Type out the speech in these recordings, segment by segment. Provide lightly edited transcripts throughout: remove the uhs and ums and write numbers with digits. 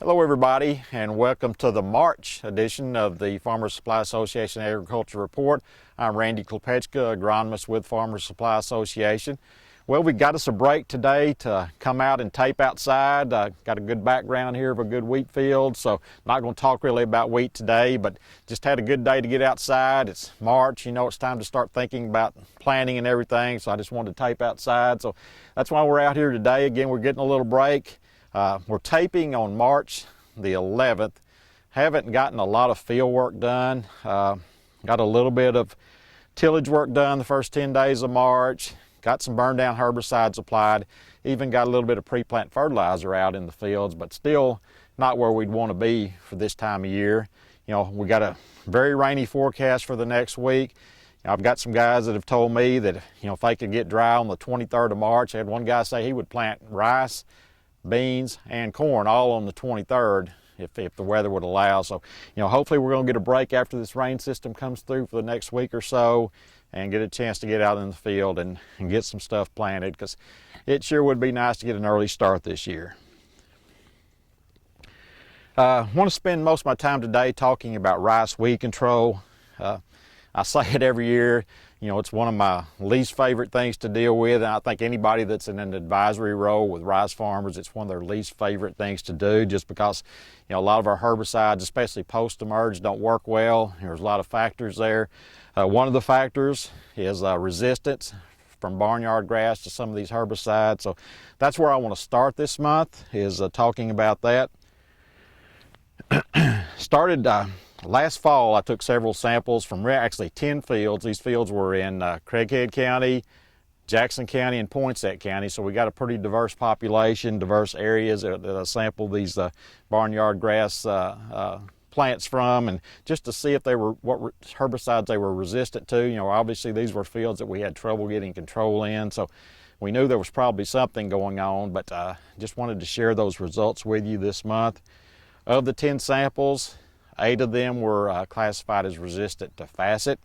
Hello everybody, and welcome to the March edition of the Farmers Supply Association Agriculture Report. I'm Randy Klepechka, agronomist with Farmers Supply Association. Well, we got us a break today to come out and tape outside. Got a good background here of a good wheat field, so not going to talk really about wheat today, but just had a good day to get outside. It's March, you know, it's time to start thinking about planting and everything, so I just wanted to tape outside. So that's why we're out here today. Again, we're getting a little break. We're taping on March the 11th. Haven't gotten a lot of field work done. Got a little bit of tillage work done the first 10 days of March. Got some burn down herbicides applied. Even got a little bit of pre-plant fertilizer out in the fields, but still not where we'd want to be for this time of year. You know, we got a very rainy forecast for the next week. I've got some guys that have told me that, you know, if they could get dry on the 23rd of March, I had one guy say he would plant rice, beans, and corn all on the 23rd if the weather would allow. So, you know, hopefully we're going to get a break after this rain system comes through for the next week or so and get a chance to get out in the field and get some stuff planted, because it sure would be nice to get an early start this year. I want to spend most of my time today talking about rice weed control. I say it every year. You know, it's one of my least favorite things to deal with, and I think anybody that's in an advisory role with rice farmers, it's one of their least favorite things to do, just because, you know, a lot of our herbicides, especially post-emerge, don't work well. There's a lot of factors there. One of the factors is resistance from barnyard grass to some of these herbicides. So that's where I want to start this month, is talking about that. Started last fall. I took several samples from actually 10 fields. These fields were in Craighead County, Jackson County, and Poinsett County. So we got a pretty diverse population, diverse areas that I sampled these barnyard grass plants from, and just to see if they were, what herbicides they were resistant to. You know, obviously these were fields that we had trouble getting control in, so we knew there was probably something going on, but just wanted to share those results with you this month. Of the 10 samples, 8 of them were classified as resistant to facet.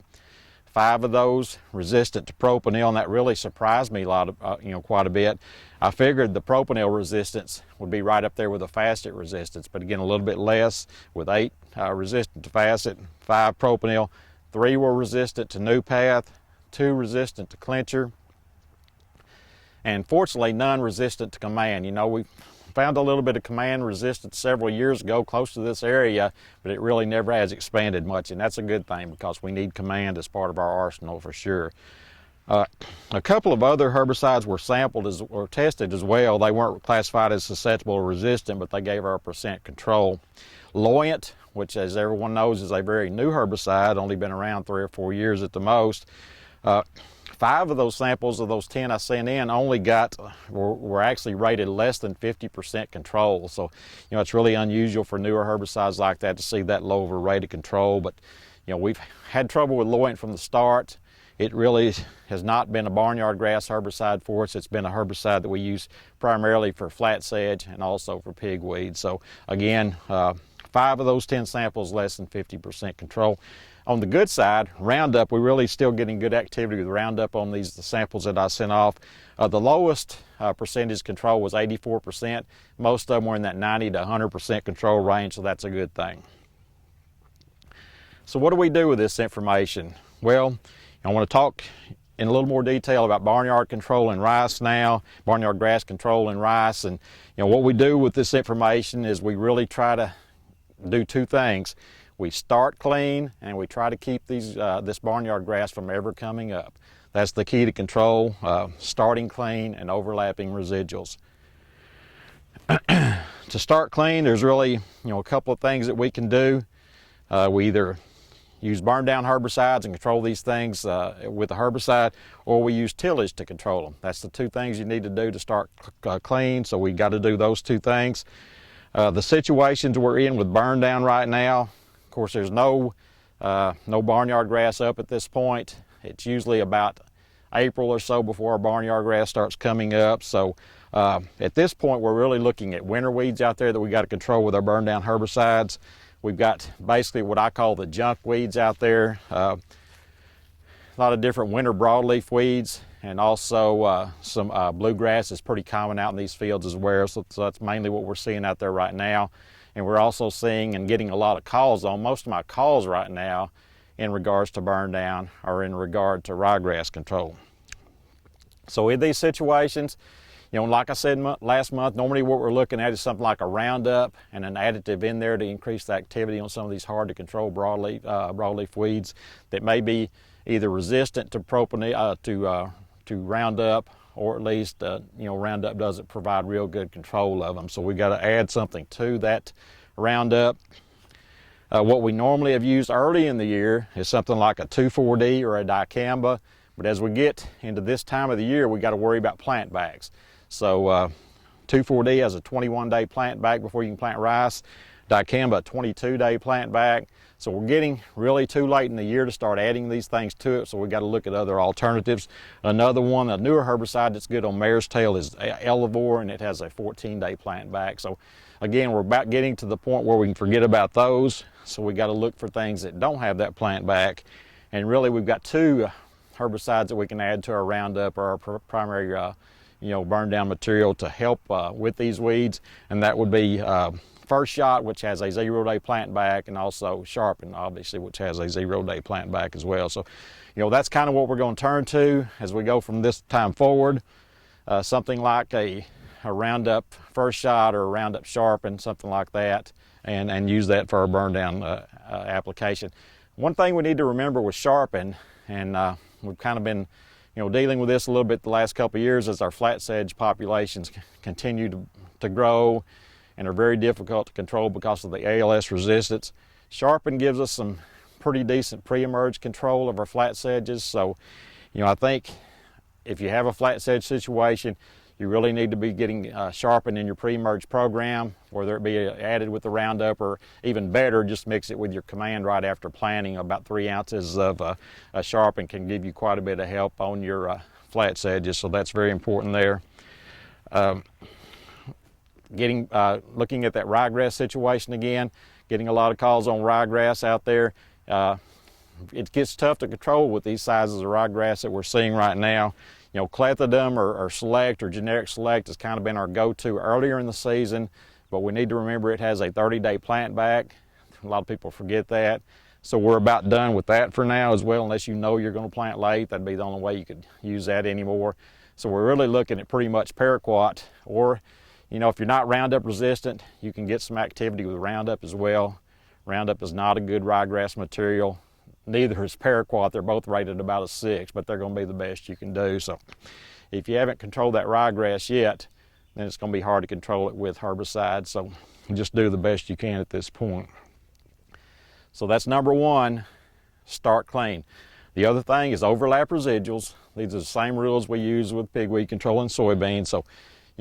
5 of those resistant to propanil, and that really surprised me quite a bit. I figured the propanil resistance would be right up there with the facet resistance, but again, a little bit less, with 8 resistant to facet, 5 propanil. 3 were resistant to Newport, 2 resistant to clincher, and fortunately none resistant to command. You know, we found a little bit of command resistance several years ago close to this area, but it really never has expanded much, and that's a good thing because we need command as part of our arsenal for sure. A couple of other herbicides were sampled or tested as well. They weren't classified as susceptible or resistant, but they gave our percent control. Loyant, which as everyone knows is a very new herbicide, only been around 3 or 4 years at the most. 5 of those samples of those 10 I sent in only were actually rated less than 50% control. So, you know, it's really unusual for newer herbicides like that to see that low of a rate of control. But, you know, we've had trouble with Loyant from the start. It really has not been a barnyard grass herbicide for us. It's been a herbicide that we use primarily for flat sedge and also for pigweed. So again, 5 of those 10 samples less than 50% control. On the good side, Roundup, we're really still getting good activity with Roundup on the samples that I sent off. The lowest percentage control was 84%. Most of them were in that 90 to 100% control range, so that's a good thing. So what do we do with this information? Well, I want to talk in a little more detail about barnyard control in rice now, barnyard grass control in rice. And you know, what we do with this information is we really try to do 2 things. We start clean, and we try to keep this barnyard grass from ever coming up. That's the key to control, starting clean and overlapping residuals. To start clean, there's really, you know, a couple of things that we can do. We either use burn down herbicides and control these things with a herbicide, or we use tillage to control them. That's the 2 things you need to do to start clean, so we got to do those 2 things. The situations we're in with burn down right now, of course, there's no barnyard grass up at this point. It's usually about April or so before our barnyard grass starts coming up. So at this point, we're really looking at winter weeds out there that we got to control with our burn down herbicides. We've got basically what I call the junk weeds out there. A lot of different winter broadleaf weeds, and also some bluegrass is pretty common out in these fields as well. So that's mainly what we're seeing out there right now. And we're also seeing and getting a lot of calls on. Most of my calls right now in regards to burn down are in regard to ryegrass control. So in these situations, like I said last month, normally what we're looking at is something like a Roundup and an additive in there to increase the activity on some of these hard to control broadleaf weeds that may be either resistant to to Roundup, or at least Roundup doesn't provide real good control of them. So we got to add something to that Roundup. What we normally have used early in the year is something like a 2,4-D or a dicamba, but as we get into this time of the year, we got to worry about plant backs. So 2,4-D has a 21-day plant back before you can plant rice. Dicamba, a 22-day plant back. So we're getting really too late in the year to start adding these things to it, so we got to look at other alternatives. Another one, a newer herbicide that's good on mare's tail is Elevore, and it has a 14-day plant back. So again, we're about getting to the point where we can forget about those, so we got to look for things that don't have that plant back. And really we've got two herbicides that we can add to our Roundup or our primary burn down material to help with these weeds, and that would be First Shot, which has a 0-day plant back, and also Sharpen, obviously, which has a 0-day plant back as well. So that's kind of what we're going to turn to as we go from this time forward. Something like a Roundup First Shot or a Roundup Sharpen, something like that, and use that for our burn down application. One thing we need to remember with Sharpen, and we've kind of been dealing with this a little bit the last couple of years as our flat sedge populations continue to grow and are very difficult to control because of the ALS resistance. Sharpen gives us some pretty decent pre-emerge control of our flat sedges. So, I think if you have a flat sedge situation, you really need to be getting Sharpen in your pre-emerge program, whether it be added with the Roundup, or even better, just mix it with your Command right after planting. About 3 ounces of a Sharpen can give you quite a bit of help on your flat sedges, so that's very important there. Looking at that ryegrass situation again, getting a lot of calls on ryegrass out there. It gets tough to control with these sizes of ryegrass that we're seeing right now. Clethodim or Select or generic Select has kind of been our go-to earlier in the season, but we need to remember it has a 30-day plant back. A lot of people forget that. So we're about done with that for now as well, unless you're going to plant late. That'd be the only way you could use that anymore. So we're really looking at pretty much paraquat, or if you're not Roundup resistant, you can get some activity with Roundup as well. Roundup is not a good ryegrass material. Neither is paraquat. They're both rated about a 6, but they're going to be the best you can do. So if you haven't controlled that ryegrass yet, then it's going to be hard to control it with herbicides. So just do the best you can at this point. So that's number one, start clean. The other thing is overlap residuals. These are the same rules we use with pigweed control and soybeans. So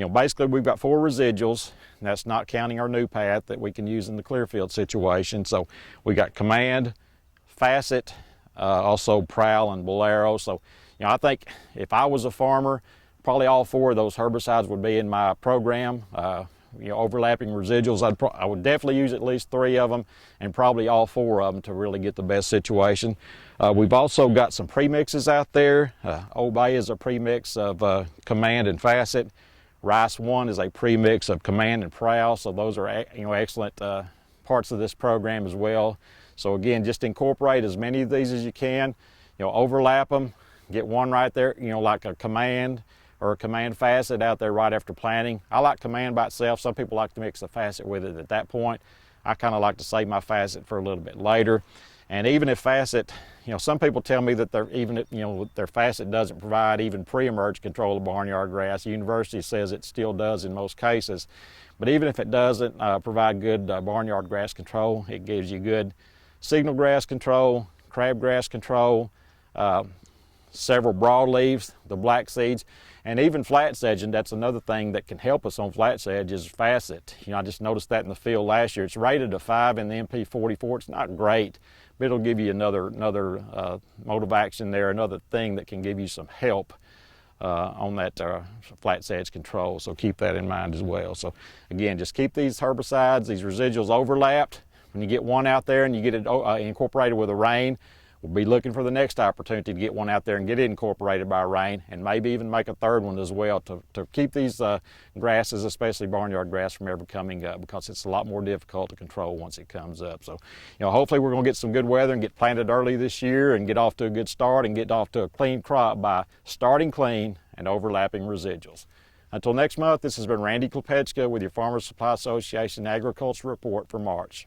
basically we've got 4 residuals, and that's not counting our new path that we can use in the Clearfield situation. So we got Command, Facet, also Prowl and Bolero. So I think if I was a farmer, probably all 4 of those herbicides would be in my program. Overlapping residuals, I would definitely use at least 3 of them, and probably all 4 of them to really get the best situation. We've also got some premixes out there. Obey is a premix of Command and Facet. Rice 1 is a premix of Command and Prowl, so those are excellent parts of this program as well. So again, just incorporate as many of these as you can. Overlap them, get one right there, like a Command or a Command Facet out there right after planting. I like Command by itself. Some people like to mix the Facet with it at that point. I kind of like to save my Facet for a little bit later. And even if Facet, some people tell me that their Facet doesn't provide even pre-emerge control of barnyard grass. The university says it still does in most cases. But even if it doesn't provide good barnyard grass control, it gives you good signal grass control, crabgrass control, several broadleaves, the black seeds, and even flat sedge. And that's another thing that can help us on flat sedge is Facet. I just noticed that in the field last year. It's rated a 5 in the MP44. It's not great, but it'll give you another mode of action there, another thing that can give you some help on that flat sedge control. So keep that in mind as well. So again, just keep these herbicides, these residuals overlapped. When you get one out there and you get it incorporated with a rain, We'll be looking for the next opportunity to get one out there and get it incorporated by rain, and maybe even make a third one as well to keep these grasses, especially barnyard grass, from ever coming up, because it's a lot more difficult to control once it comes up. So, hopefully we're going to get some good weather and get planted early this year and get off to a good start and get off to a clean crop by starting clean and overlapping residuals. Until next month, this has been Randy Klepechka with your Farmers Supply Association Agriculture Report for March.